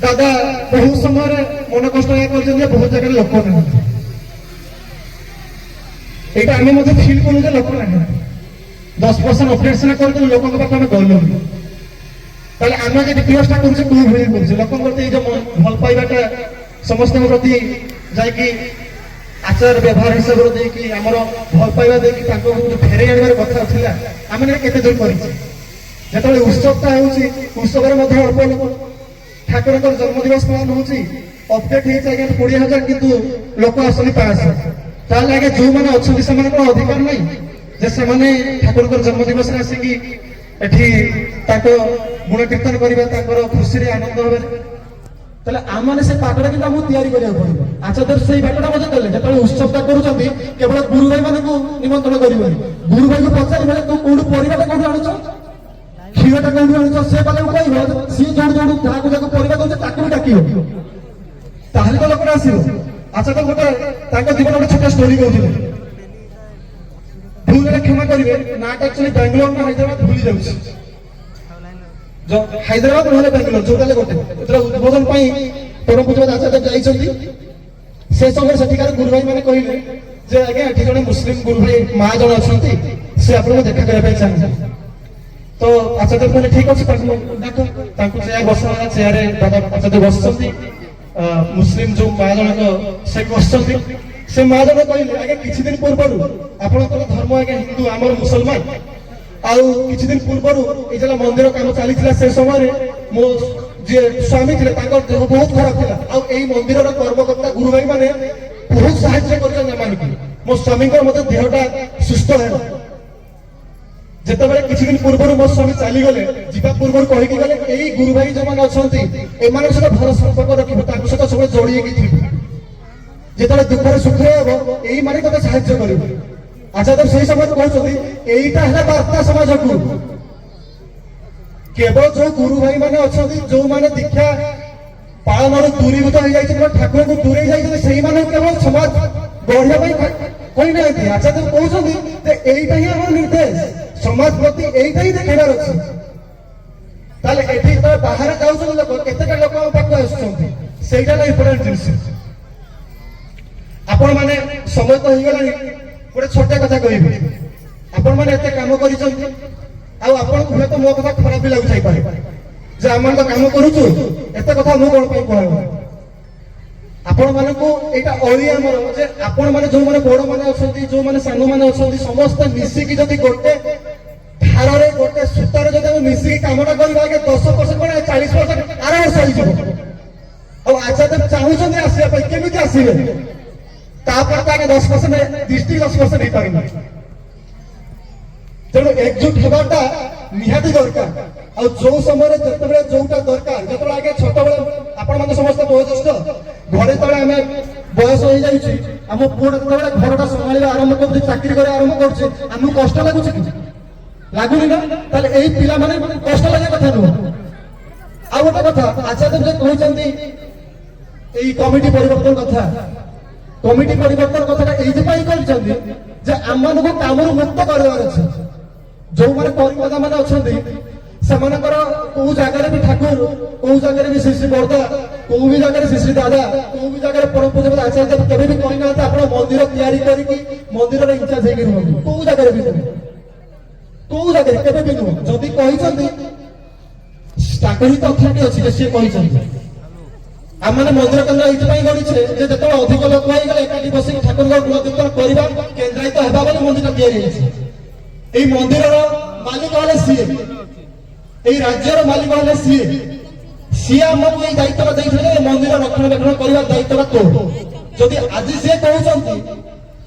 ଦାଦା ବହୁତ ସମୟରେ ମନ କଷ୍ଟ ଏହା କରିଛନ୍ତି ଯେ ବହୁତ ଜାଗାରେ ଲୋକ ନାହାନ୍ତି, এইটা আমি মধ্যে ফিল করি যে লোক না 10% অপরেশন করতে লোকଙ୍କ পাখে ଆମେ ଗଲୁନି, তাহলে ଆମେ যে রিকোয়েস্টটা করছে কোন ভুল করছে ଲୋକଙ୍କ ପ୍ରତି এই যে ଭଲ ପାଇବାଟା ସମସ୍ତଙ୍କ ପ୍ରତି ଯାଇକି ଆଚାର ବ୍ୟବହାର ହିସାବରେ ଦେଇକି ଆମର ଭଲ ପାଇବା ଦେଇକି ତାଙ୍କୁ ଫେରେଇ ଆଣିବାର କଥା ଥିଲା, ଆମେ କେତେ ଦୂର କରିଛେ। ଯେତେବେଳେ ଉତ୍ସବଟା ହେଉଛି ଉତ୍ସବରେ ମଧ୍ୟ ଅଳ୍ପ ଲୋକ, ଠାକୁରଙ୍କର ଜନ୍ମଦିବସ ପାଳନ ହେଉଛି ଅପଡେଟ୍ ହେଇଛି ଆଜ୍ଞା 20,000 କିନ୍ତୁ ଲୋକ ଆସନ୍ତି 500, ତାହେଲେ ଆଜ୍ଞା ଯୋଉମାନେ ଅଛନ୍ତି ସେମାନଙ୍କର ଅଧିକାର ନାହିଁ ଯେ ସେମାନେ ଠାକୁରଙ୍କର ଜନ୍ମଦିବସରେ ଆସିକି ଏଠି ତାଙ୍କ ଗୁଣ କୀର୍ତ୍ତନ କରିବେ, ତାଙ୍କର ଖୁସିରେ ଆନନ୍ଦ ହେବେ। ତାହେଲେ ଆମମାନେ ସେ ବାଟଟା କିନ୍ତୁ ଆମକୁ ତିଆରି କରିବାକୁ ପଡିବ। ଆଚାର୍ଯ୍ୟ ସେଇ ବାଟଟା ମଧ୍ୟ ଦେଲେ, ଯେତେବେଳେ ଉତ୍ସବଟା କରୁଛନ୍ତି କେବଳ ଗୁରୁ ଭାଇମାନଙ୍କୁ ନିମନ୍ତ୍ରଣ କରିବନି, ଗୁରୁ ଭାଇକୁ ପଚାରିବେ ତୁ କୋଉଠୁ ପରିବାଟା କୋଉଠୁ ଆଣୁଛ, କ୍ଷୀରଟା କୋଉଠୁ ଆଣୁଛ, ସେ ବାଲାକୁ କହିବ ସିଏ ଯୋଉଠୁ ଯୋଉଠୁ ଯାହାକୁ ଯାହାକୁ ପରିବା ଦଉଛି ତାକୁ ବି ଡାକିବ, ତାହେଲେ ତ ଲୋକଟା ଆସିବ। ଆଚାର୍ଯ୍ୟ ଗୋଟେ ତାଙ୍କ ଜୀବନ ଗୋଟେ ଛୋଟ ଷ୍ଟୋରି କହୁଥିଲେ, ଭୁଲରେ କ୍ଷମା କରିବେ ନାଟା ଆକ୍ଚୁଆଲି ବାଙ୍ଗାଲୋର ନା ହାଇଦ୍ରାବାଦ ଭୁଲି ଯାଉଛି, ହାଇଦ୍ରାବାଦ ନହେଲେ ବାଙ୍ଗାଲୋର ଯୋଉଟା ଗୋଟେ ଯେତେବେଳେ ଉଦ୍বোଧନ ପାଇଁ ପରମ ପୂଜ୍ୟପାଦ ଆଚାର୍ଯ୍ୟ ଯାଇଛନ୍ତି ସେ ସମୟରେ ସେଠିକାର ଗୁରୁ ଭାଇ ମାନେ କହିଲେ ଯେ ଆଜ୍ଞା ଏଠି ଜଣେ ମୁସଲିମ ଗୁରୁ ଭାଇ ମା ଜଣେ ଅଛନ୍ତି ସେ ଆପଣଙ୍କୁ ଦେଖା କରିବା ପାଇଁ ଚାହୁଁଛନ୍ତି। ତ ଆଚାର୍ଯ୍ୟ କହିଲେ ଠିକ ଅଛି ତାଙ୍କୁ ଡାକ, ତାଙ୍କୁ ଚେୟାର ବସାହେଲା, ଚେୟାରରେ ଦାଦା ଆଚାର୍ଯ୍ୟ ବସିଛନ୍ତି, ମୁସଲିମ ଯୋଉ ମା ଜଣକ ସେ ବସିଛନ୍ତି, ସେ ମା ଜଣକ କହିଲେ ଆଜ୍ଞା କିଛି ଦିନ ପୂର୍ବରୁ ଆପଣଙ୍କର ଧର୍ମ ଆଜ୍ଞା ହିନ୍ଦୁ ଆମର ମୁସଲମାନ, ଆଉ କିଛି ଦିନ ପୂର୍ବରୁ ଏଇ ଯୋଉ ମନ୍ଦିର କାମ ଚାଲିଥିଲା ସେ ସମୟରେ ମୋ ଯିଏ ସ୍ୱାମୀ ଥିଲେ ତାଙ୍କର ଦେହ ବହୁତ ଖରାପ ଥିଲା, ଆଉ ଏଇ ମନ୍ଦିରର କର୍ମକର୍ତ୍ତା ଗୁରୁ ଭାଇ ମାନେ ବହୁତ ସାହାଯ୍ୟ କରିଛନ୍ତି ଏମାନଙ୍କୁ, ମୋ ସ୍ୱାମୀଙ୍କର ମଧ୍ୟ ଦେହଟା ସୁସ୍ଥ ହେଲା। ଯେତେବେଳେ କିଛି ଦିନ ପୂର୍ବରୁ ମୋ ସ୍ୱାମୀ ଚାଲିଗଲେ, ଯିବା ପୂର୍ବରୁ କହିକି ଗଲେ ଏଇ ଗୁରୁ ଭାଇ ଯୋଉମାନେ ଅଛନ୍ତି ଏମାନଙ୍କ ସହିତ ଭଲ ସମ୍ପର୍କ ରଖିବ, ତାଙ୍କ ସହିତ ସବୁବେଳେ ଯୋଡ଼ି ହେଇକି ଥିବ, ଯେତେବେଳେ ଦୁଃଖରେ ସୁଖରେ ହବ ଏଇମାନେ ତତେ ସାହାଯ୍ୟ କରିବେ। ଆଚାର୍ଯ୍ୟ ସେଇ ସମୟରେ କହୁଛନ୍ତି ଏଇଟା ହେଲା ବାର୍ତ୍ତା ସମାଜକୁ। କେବଳ ଯୋଉ ଗୁରୁ ଭାଇ ମାନେ ଅଛନ୍ତି, ଯୋଉମାନେ ଦୀକ୍ଷା ପାଳନରୁ ଦୂରୀଭୂତ ହେଇଯାଇଛନ୍ତି, ଠାକୁରଙ୍କୁ ଦୂରେଇ ଯାଇଛନ୍ତି, ସେଇମାନଙ୍କୁ କେବଳ ସମାଜ ଗଢିବା ପାଇଁ କହିନାହାନ୍ତି। ଆଚାର୍ଯ୍ୟ କହୁଛନ୍ତି ଯେ ଏଇଟା ହିଁ ଆମର ନିର୍ଦ୍ଦେଶ, ସମାଜ ପ୍ରତି এইটা ହିଁ ଦେଖେଇବାର ଅଛି। ତାହେଲେ ଏଠି ଯେତେବେଳେ ବାହାରେ ଯାଉଛନ୍ତି ଲୋକ, କେତେଟା ଲୋକ ଆମ ପାଖକୁ ଆସୁଛନ୍ତି, ସେଇଟା ହେଲା ଇମ୍ପୋର୍ଟାଣ୍ଟ ଜିନିଷ। ଆପଣ ମାନେ ସମୟ ତ ହେଇଗଲାଣି, ଗୋଟେ ଛୋଟ କଥା କହିବି। ଆପଣ ମାନେ ଏତେ କାମ କରିଛନ୍ତି, ଆଉ ଆପଣଙ୍କୁ ହୁଏତ ମୋ କଥା ଖରାପ ବି ଲାଗୁଥାଇପାରେ ଯେ ଆମେ ତ କାମ କରୁଛୁ, ଏତେ କଥା ମୁଁ କଣ ପାଇଁ କହିବ। ଆପଣ ମାନଙ୍କୁ ଏଇଟା ଅଳି ଆମର ଯେ ଆପଣ ମାନେ ଯୋଉମାନେ ବଡ ମାନେ ଅଛନ୍ତି, ଯୋଉମାନେ ସାନ ମାନେ ଅଛନ୍ତି, ସମସ୍ତେ ମିଶିକି ଯଦି ଗୋଟେ ଧାରରେ ଗୋଟେ ସୂତାରେ ଯଦି ଆମେ ମିଶିକି କାମଟା କରିବା, ଆଜ୍ଞା 10% କଣ 40% ଆର ବର୍ଷ ହେଇଯିବ। ଆଉ ଆଚାର୍ଯ୍ୟ ଚାହୁଁଛନ୍ତି ଆସିବା ପାଇଁ, କେମିତି ଆସିବେ? ତାପରେ ତ ଆଜ୍ଞା 10% ଡିଷ୍ଟ୍ରିକ୍ଟ 10% ହେଇପାରିବ। ତେଣୁ ଏକଜୁଟ ହେବାଟା ନିହାତି ଦରକାର। ଆଉ ଯୋଉ ସମୟରେ ଯେତେବେଳେ ଯୋଉଟା ଦରକାର, ଯେତେବେଳେ ଆଜ୍ଞା ଛୋଟବେଳେ ଆପଣ ମାନେ ସମସ୍ତେ ବୟୋଜ୍ୟେଷ୍ଠ, ଘରେ ତଳେ ଆମେ ବୟସ ହେଇଯାଉଛି, ଆମ ପୁଅଟା ଯେତେବେଳେ ଘରଟା ସମ୍ଭାଳିବା ଆରମ୍ଭ କରୁଛି, ଚାକିରି କରିବା ଆରମ୍ଭ କରୁଛି, ଆମକୁ କଷ୍ଟ ଲାଗୁଛି କି? ଲାଗୁନି ନା? ତାହେଲେ ଏଇ ପିଲାମାନେ କଷ୍ଟ ଲାଗିବା କଥା ନୁହଁ। ଆଉ ଗୋଟେ କଥା ଆଚାର୍ଯ୍ୟ ଯେ କହିଛନ୍ତି ଏଇ କମିଟି ପରିବର୍ତ୍ତନ କଥା, କମିଟି ପରିବର୍ତ୍ତନ କଥାଟା ଏଇଥିପାଇଁ କରିଛନ୍ତି ଯେ ଆମମାନଙ୍କୁ କାମରୁ ମୁକ୍ତ କରିବାର ଅଛି। ଯୋଉମାନେ ପରିପଦା ମାନେ ଅଛନ୍ତି ସେମାନଙ୍କର କୋଉ ଜାଗାରେ ବି ଠାକୁର, କୋଉ ଜାଗାରେ ବି ଶ୍ରୀ ଶ୍ରୀ ବର୍ଦା, କୋଉ ବି ଜାଗାରେ ଶ୍ରୀ ଶ୍ରୀ ଦାଦା, କୋଉ ବି ଜାଗାରେ ପରମ ପୂଜ୍ୟ ଆଚାର୍ଯ୍ୟ କେବେ ବି କହିନାହାନ୍ତି ଆପଣ ମନ୍ଦିର ତିଆରି କରିକି ମନ୍ଦିରର ଇନଚାର୍ଜ ହେଇକି ରୁହନ୍ତୁ। କୋଉ ଜାଗାରେ ବି ନୁହଁ, କୋଉ ଜାଗାରେ କେବେ ବି ନୁହଁ। ଯଦି କହିଛନ୍ତି ତାଙ୍କ ହିଁ ତ ଅଥରିଟି ଅଛି ଯେ ସିଏ କହିଛନ୍ତି। ଆମେ ମନ୍ଦିର କେନ୍ଦ୍ର ଏଇଥିପାଇଁ ଗଢିଛେ ଯେ ଯେତେବେଳେ ଅଧିକ ଲୋକ ହେଇଗଲେ ଏକାଠି ବସିକି ଠାକୁରଙ୍କ ଗୁଣକୀର୍ତ୍ତନ କରିବା, କେନ୍ଦ୍ରାୟିତ ହେବା ବୋଲି ମନ୍ଦିର ତିଆରି ହେଇଛି। এই মন্দিরের মালিক হলে সিএ, এই রাজ্যের মালিক হলে সিএ। সিএ আমাকে এই দায়িত্বটা দিয়েছিল এই মন্দির রক্ষণাবেক্ষণ করার দায়িত্বটা তো। যদি আজি সে কହୁଛନ୍ତି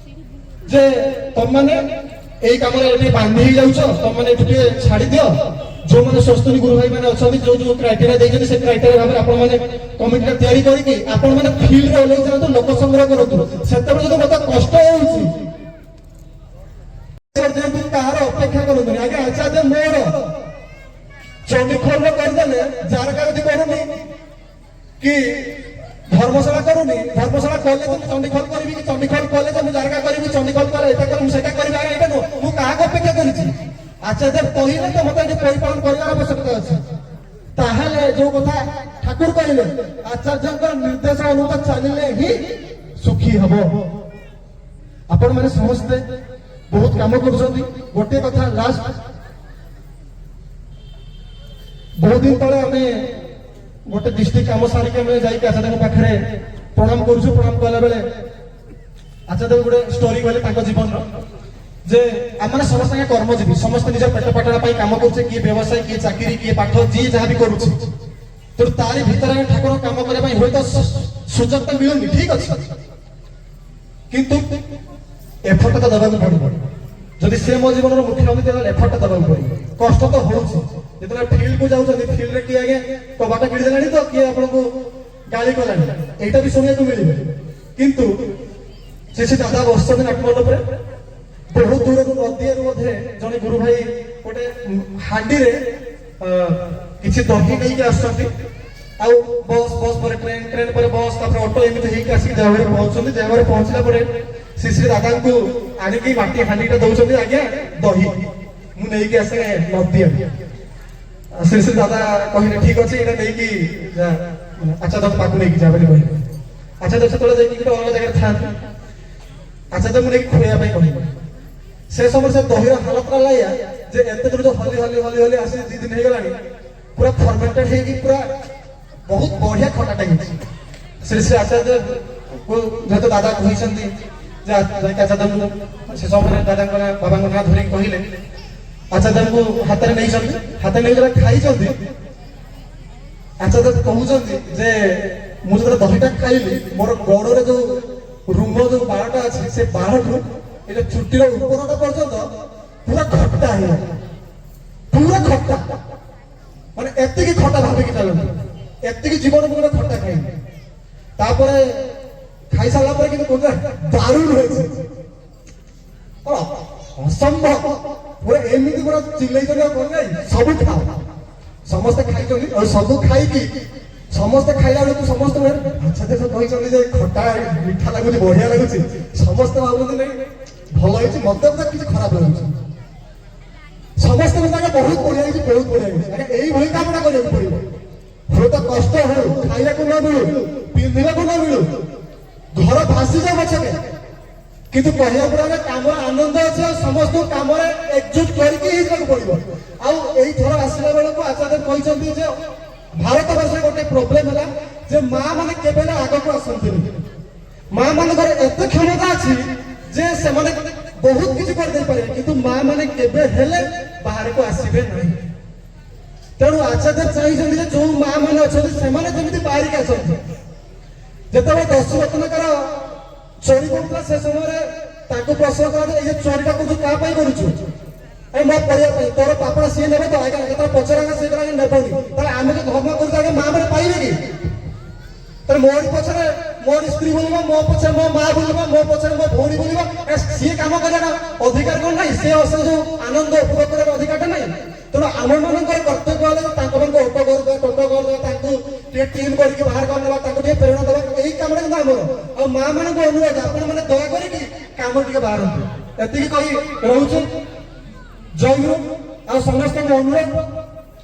যে ତମମାନେ এই কামরে এটি বান্ধি হয়ে যাচ্ছ, ତମମାନେ এটি ଟିକେ ছাড়ি দিও, ଯୋଉମାନେ ସ୍ୱସ୍ତିନୀ ଗୁରୁ ଭାଇ ମାନେ ଅଛନ୍ତି, ଯୋଉ ଯୋଉ କ୍ରାଇଟେରିଆ ଦେଇଛନ୍ତି ସେ କ୍ରାଇଟେରିଆ ଭାବରେ ଆପଣ ମାନେ କମିଟିଟା ତିଆରି କରିକି ଆପଣ ମାନେ ଫିଲ୍ଡରେ ଓହ୍ଲେଇ ଯାଆନ୍ତୁ, ଲୋକ ସଂଗ୍ରହ କରନ୍ତୁ। ସେତେବେଳେ ଯଦି ମତେ କଷ୍ଟ ହଉଛି କାହାର ଅପେକ୍ଷା କରନ୍ତୁନି। ଆଜ୍ଞା ଆଚାର୍ଯ୍ୟ ମୋର ଚଣ୍ଡିଖୋଲରେ କରିଦେଲେ, ଜାରକା ଯଦି କରୁନି କି ଧର୍ମଶାଳା କରୁନି, ଧର୍ମଶାଳା କଲେ ତ ମୁଁ ଚଣ୍ଡିଖୋଲ କରିବି, କି ଚଣ୍ଡିଖୋଲ କଲେ ତ ମୁଁ ଜାରକା କରିବି, ଚଣ୍ଡିଖୋଲ କଲେ ଏଟା କରିବି ସେଟା କରିବି। ଆଜ୍ଞା ଏଇଟା ନୁହଁ, ମୁଁ କାହାକୁ ଅପେକ୍ଷା କରିଛି? ଆଚାର୍ଯ୍ୟ କହିଲେ ତ ମତେ ଏଠି ପରିପାଳନ କରିବାର ଆବଶ୍ୟକତା ଅଛି। ତାହେଲେ ଯୋଉ କଥା ଠାକୁର କହିଲେ ଆଚାର୍ଯ୍ୟଙ୍କ ନିର୍ଦ୍ଦେଶ ଅନୁସାରେ ଚାଲିଲେ ହିଁ ସୁଖୀ ହବ। ଆପଣ ମାନେ ସମସ୍ତେ ବହୁତ କାମ କରୁଛନ୍ତି। ଗୋଟିଏ କଥା ଲାଷ୍ଟ, ବହୁତ ଦିନ ତଳେ ଆମେ ଗୋଟେ ଡିଷ୍ଟ୍ରିକ୍ଟ କାମ ସାରିକି ଆମେ ଯାଇକି ଆଚାର୍ଯ୍ୟଙ୍କ ପାଖରେ ପ୍ରଣାମ କରୁଛୁ। ପ୍ରଣାମ କଲା ବେଳେ ଆଚାର୍ଯ୍ୟ ଗୋଟେ ଷ୍ଟୋରି କହିଲେ ତାଙ୍କ ଜୀବନର, ଯେ ଆମେ ସମସ୍ତେ କର୍ମଜୀବୀ, ସମସ୍ତେ ନିଜ ପେଟ ପାଟଣା ପାଇଁ କାମ କରୁଛେ, କିଏ ବ୍ୟବସାୟ, କିଏ ଚାକିରି, କିଏ ପାଠ, ଯିଏ ଯାହା ବି କରୁଛି। ତେଣୁ ତାରି ଭିତରେ ଠାକୁର କାମ କରିବା ପାଇଁ ହୁଏତ ସୁଯୋଗ ମିଳୁନି, ଠିକ ଅଛି, କିନ୍ତୁ ଏଫର୍ଟ ତ ଦେବାକୁ ପଡିବ। ଯଦି ସେ ମୋ ଜୀବନର ମୁଖ୍ୟ ଅତିଥି ତାହେଲେ ଏଫର୍ଟ ଦେବାକୁ ପଡିବ। କଷ୍ଟ ତ ହଉଛି, ଯେତେବେଳେ ଫିଲ୍ଡକୁ ଯାଉଛନ୍ତି, ଫିଲ୍ଡରେ କିଏ ଆଜ୍ଞା କବାଟ କିଣିଦେଲାଣି ତ କିଏ ଆପଣଙ୍କୁ ଗାଳି କଲାଣି, ଏଇଟା ବି ଶୁଣିବାକୁ ମିଳିବ। କିନ୍ତୁ ସେ ଦାଦା ବସିଛନ୍ତି ନାଟମଣ୍ଡପରେ, ବହୁତ ଦୂରରୁ ନଦୀରୁ ମଧ୍ୟ ଜଣେ ଗୁରୁ ଭାଇ ଗୋଟେ ହାଣ୍ଡିରେ କିଛି ଦହି ନେଇକି ଆସୁଛନ୍ତି। ଆଉ ବସ୍ ବସ୍ ପରେ ଟ୍ରେନ, ଟ୍ରେନ ପରେ ବସ୍, ତାପରେ ଅଟୋ, ଏମିତି ହେଇକି ଆସିକି ଦେଓଘରେ ପହଞ୍ଚୁଛନ୍ତି। ଦେଓଘରେ ପହଞ୍ଚିଲା ପରେ ଶ୍ରୀ ଶ୍ରୀ ଦାଦାଙ୍କୁ ଆଣିକି ମାଟି ହାଣ୍ଡିଟା ଦଉଛନ୍ତି, ଆଜ୍ଞା ଦହି ମୁଁ ନେଇକି ଆସେ ନଦୀ। ଶ୍ରୀ ଶ୍ରୀ ଦାଦା କହିଲେ ଠିକ ଅଛି, ଏଇଟା ନେଇକି ଆଚାର୍ଯ୍ୟ ପାଖକୁ ନେଇକି ଯା ବୋଲି କହିଲେ। ଆଚାର୍ଯ୍ୟ ସେତେବେଳେ ଯାଇକି ଗୋଟେ ଅଲଗା ଜାଗାରେ ଥାନ୍ତି, ଆଚାର୍ଯ୍ୟଙ୍କୁ ନେଇକି ଖୁଆଇବା ପାଇଁ କହିଲେ। ସେ ସମୟରେ ସେ ଦହିର ହାଲତ ଲାଗିଲା ଯେ ଏତେ ଦୂର ହଲି ହଲି ହଲି ହଲି ଆସି 2 ଦିନ ହେଇଗଲାଣି, ପୁରା ଫର୍ମେଣ୍ଟେଡ ହେଇକି ପୁରା ବହୁତ ବଢିଆ ଖଟାଟା ହେଇଛି। ଶ୍ରୀ ଶ୍ରୀ ଆଚାର୍ଯ୍ୟକୁ ଯେହେତୁ ଦାଦା କହିଛନ୍ତି ଯେ ଆଚାର୍ଯ୍ୟଙ୍କୁ ସେ ସମୟରେ ଦାଦାଙ୍କ ନାଁ, ବାବାଙ୍କ ନାଁ ଧରିକି କହିଲେ, ଆଚାର୍ଯ୍ୟଙ୍କୁ ହାତରେ ନେଇଛନ୍ତି, ହାତରେ ନେଇ ଯେତେବେଳେ ଖାଇଛନ୍ତି, ଆଚାର୍ଯ୍ୟ କହୁଛନ୍ତି ଯେ ମୁଁ ଯେତେବେଳେ ଦହିଟା ଖାଇଲି, ମୋର ଗୋଡରେ ଯୋଉ ରୁମ ଯୋଉ ବାଳଟା ଅଛି, ସେ ବାଳଠୁ ଏ ଚୁଟିର ଉପରଟା ପର୍ଯ୍ୟନ୍ତ ପୁରା ଖଟା ହେଇଗଲା, ପୁରା ଖଟା ମାନେ ଏତିକି ଖଟା ଭାବିକି ଚାଲନ୍ତୁ ଏତିକି ଜୀବନ ଗୋଟେ ଖଟା ଖାଇନି ତାପରେ ଖାଇସାରିଲା ପରେ କିନ୍ତୁ କହୁଥିଲେ ଦାରୁଣ ହେଇଛି ଅସମ୍ଭବ ପୁରା ଏମିତି ପୁରା ଚିଲେଇଛନ୍ତି ଆଉ କଣ ନାଇଁ ସବୁ ଖାଅ ସମସ୍ତେ ଖାଇଛନ୍ତି ଆଉ ସବୁ ଖାଇକି ସମସ୍ତେ ଖାଇଲା ବେଳକୁ ସମସ୍ତେ ଆଚ୍ଛା ଦେଶ କହିଛନ୍ତି ଯେ ଖଟା ମିଠା ଲାଗୁଛି ବଢିଆ ଲାଗୁଛି ସମସ୍ତେ ଭାବୁଛନ୍ତି ନାଇଁ ଭଲ ହେଇଛି ମତେ ବୋଧେ କିଛି ଖରାପ ଲାଗୁଛି ସମସ୍ତେ ବହୁତ ବଢିଆ ହେଇଛି ବହୁତ ବଢିଆ ହେଇଛି ଏଇଭଳି କାମଟା କରିବାକୁ ପଡିବ ହୁଏତ କଷ୍ଟ ହଉ ଖାଇବାକୁ ନ ମିଳୁ ପିନ୍ଧିବାକୁ ନ ମିଳୁ ଘର ଭାସିଯାଉ ପଛକେ କିନ୍ତୁ କହିବା ପରେ କାମର ଆନନ୍ଦ ଅଛି ଆଉ ସମସ୍ତଙ୍କୁ କାମରେ ଏକଜୁଟ କରିକି ହିଁ ଯିବାକୁ ପଡିବ ଆଉ ଏଇଥର ଆସିଲା ବେଳକୁ ଆଚାର୍ଯ୍ୟ କହିଛନ୍ତି ଯେ ଭାରତ ବର୍ଷରେ ଗୋଟେ ପ୍ରୋବ୍ଲେମ ହେଲା ଯେ ମା ମାନେ କେବେ ହେଲେ ଆଗକୁ ଆସନ୍ତିନି ମା ମାନଙ୍କର ଏତେ କ୍ଷମତା ଅଛି ଯେ ସେମାନେ ବହୁତ କିଛି କରିଦେଇପାରିବେ କିନ୍ତୁ ମା ମାନେ କେବେ ହେଲେ ବାହାରକୁ ଆସିବେ ନାହିଁ ତେଣୁ ଆଚାର୍ଯ୍ୟ ଚାହିଁଛନ୍ତି ଯେ ଯୋଉ ମା ମାନେ ଅଛନ୍ତି ସେମାନେ ଯେମିତି ବାହାରିକି ଆସନ୍ତି ଯେତେବେଳେ ଦଶରଥଙ୍କର ଚୋରି କରୁଥିଲା ସେ ସମୟରେ ତାଙ୍କୁ ପ୍ରଶ୍ନ କରାଯାଏ ଏଇ ଚୋରିଟା କରୁଛୁ କାହା ପାଇଁ କରୁଛୁ ମୋ ପରିବାର ପାଇଁ ତୋର ପାପଡ଼ା ସିଏ ନେବେ ତ ଆଜ୍ଞା ଯେତେବେଳେ ପଚରାங்க ସେ କହିଲା ନେବନି ତାହେଲେ ଆମେ ଯୋଉ ଧର୍ମ କରୁଛୁ ଆଜ୍ଞା ମା ମାନେ ପାଇବେ କି ତାହେଲେ ମୋରି ପଛରେ ମୋରି ସ୍ତ୍ରୀ ବୁଲିବ ମୋ ପଛରେ ମୋ ମା ବୁଲିବ ମୋ ପଛରେ ମୋ ଭଉଣୀ ବୁଲିବ ସିଏ କାମ କରିବାର ଅଧିକାର କଣ ନାହିଁ ସେ ଯୋଉ ଆନନ୍ଦ ଉପଭୋଗ କରିବାର ଅଧିକାରଟା ନାହିଁ ତେଣୁ ଆମ ମାନଙ୍କର କର୍ତ୍ତବ୍ୟ ହେଲେ ତାଙ୍କ ମାନଙ୍କୁ ଅଟୋ କରିଦେବା ଟୋଟୋ କରିଦେବା ତାଙ୍କୁ ଟିକେ ଟିମ୍ କରିକି ବାହାର କରିଦେବା ତାଙ୍କୁ ଟିକେ ପ୍ରେରଣା ଦେବା ଏଇ କାମଟା କିନ୍ତୁ ଆମର ଆଉ ମା ମାନଙ୍କୁ ଅନୁରୋଧ ଆପଣ ମାନେ ଦୟା କରିକି କାମ ଟିକେ ବାହାରନ୍ତୁ ଏତିକି କହି ରହୁଛୁ ଜୟ ଗୁରୁ ଆଉ ସମସ୍ତଙ୍କୁ ଅନୁରୋଧ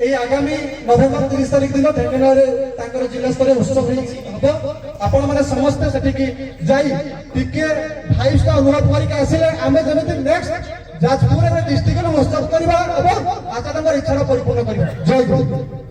এই আগামী নভেম্বর 30 তারিখ দিন ঢেঙ্কানাଳରେ ତାଙ୍କର ଜିଲ୍ଲା ସ୍ତରୀୟ ଉତ୍ସବ ହବ ଆପଣ ମାନେ ସମସ୍ତେ ସେଠିକି ଯାଇ ଟିକେ ଭାଇବସ୍ ଟା ଅନୁଭବ କରିକି ଆସିଲେ ଆମେ ଯେମିତି ନେକ୍ସଟ ଯାଜପୁରରେ ଡିଷ୍ଟ୍ରିକ୍ଟରେ ଉତ୍ସବ କରିବା ଏବଂ ଆଚାର୍ଯ୍ୟଙ୍କର ଇଚ୍ଛାର ପରିପୂର୍ଣ୍ଣ କରିବା ଜୟ ଗୁରୁ।